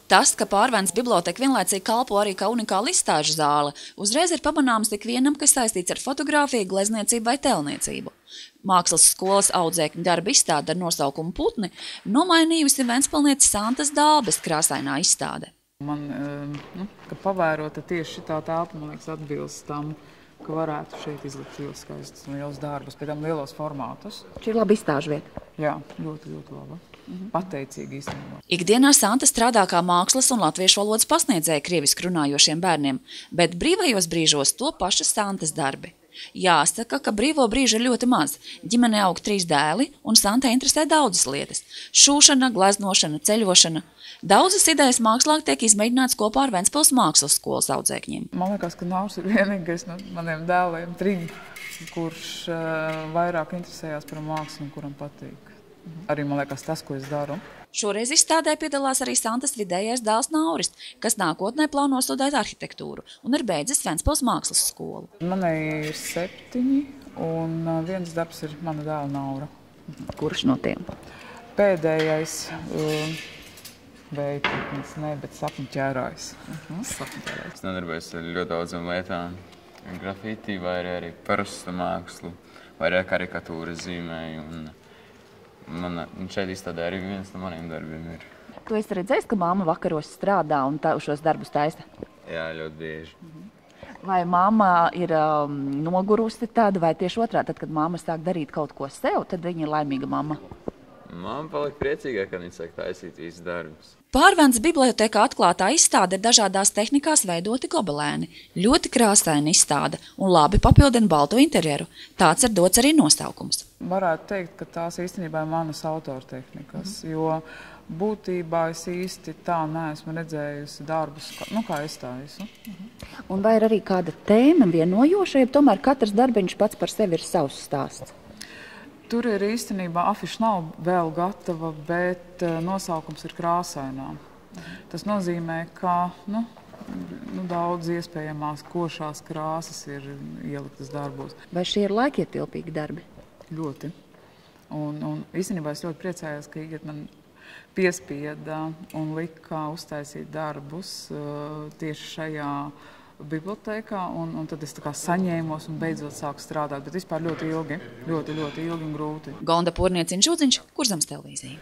Tas, ka Pārvences biblioteka vienlaicīgi kalpo arī kā unikāla izstāžu zāle, uzreiz ir pamanāms ikvienam, kas saistīts ar fotogrāfiju, glezniecību vai tēlniecību. Mākslas skolas audzēkņu darba izstāde ar nosaukumu Putni nomainījusi ventspilnieces Santas Dālbes krāsainā izstāde. Man, ka pavērota tieši šitā telpa, man liekas, atbilst tam, ka varētu šeit izlikt ļoti skaistus un lielus darbus, pēc tam lielos formātus. Šī ir laba izstāžu vieta. Jā, ļoti laba. Pateicīgi īstenībā. Ikdienā Santa strādā kā mākslas un latviešu valodas pasniedzēja krieviski runājošiem bērniem, bet brīvajos brīžos to paša Santas darbi. Jāsaka, ka brīvo brīžu ir ļoti maz. Ģimenē aug 3 dēli, un Santai interesē daudzas lietas – šūšana, gleznošana, ceļošana. Daudzas idejas mākslā tiek izmēģināts kopā ar Ventspils mākslas skolas audzēkņiem. Man liekas, ka Nauris ir vienīgais no maniem dēliem 3, kurš vairāk interesējās par mākslu un kuram patīk. Arī, man liekas, tas, ko es daru. Šoreiz izstādē piedalās arī Santas vidējais dēls Nauris, kas nākotnē plāno studēt arhitektūru un ir beidzis Ventspils mākslas skolu. Manai ir 7, un viens darbs ir mana dēla Naura. Kurš no tiem? Pēdējais veikums, bet sapņu ķērājs. Es nodarbojos ar ļoti daudzām lietām. Grafiti, vai arī parastu mākslu, vai arī karikatūras zīmēju. Man šeit izstādē arī viens no maniem darbiem ir. Tu esi redzējis, ka mamma vakaros strādā un šos darbus taisa? Jā, ļoti bieži. Vai mamma ir nogurusi tāda, vai tieši otrādi, tad, kad mamma sāk darīt kaut ko sev, tad viņa ir laimīga mamma? Mamma palika priecīgāk, kad viņa sāk taisīt visus darbus. Pārvences bibliotekā atklātā izstāde ir dažādās tehnikās veidoti gobelēni. Ļoti krāsaina izstāde un labi papildina balto interjeru. Tāds ir dots arī nosaukums. Varētu teikt, ka tās īstenībā ir manas autortehnikas, jo būtībā es īsti tā neesmu redzējusi darbus, kā es taisu. Un vai ir arī kāda tēma vienojoša, ja tomēr katrs darbiņš pats par sevi ir savs stāsts? Tur ir īstenībā afiša nav vēl gatava, bet nosaukums ir krāsainā. Tas nozīmē, ka daudz iespējamās košās krāsas ir ieliktas darbos. Vai šie ir laikietilpīgi darbi? Ļoti. Un īstenībā es ļoti priecājos, ka Igita man piespieda un lika uztaisīt darbus tieši šajā bibliotēkā, un tad es tā kā saņēmos un beidzot sāku strādāt, bet vispār ļoti ilgi un grūti. Gonda Purnieciņš Žudziņš, Kurzemes televīzija.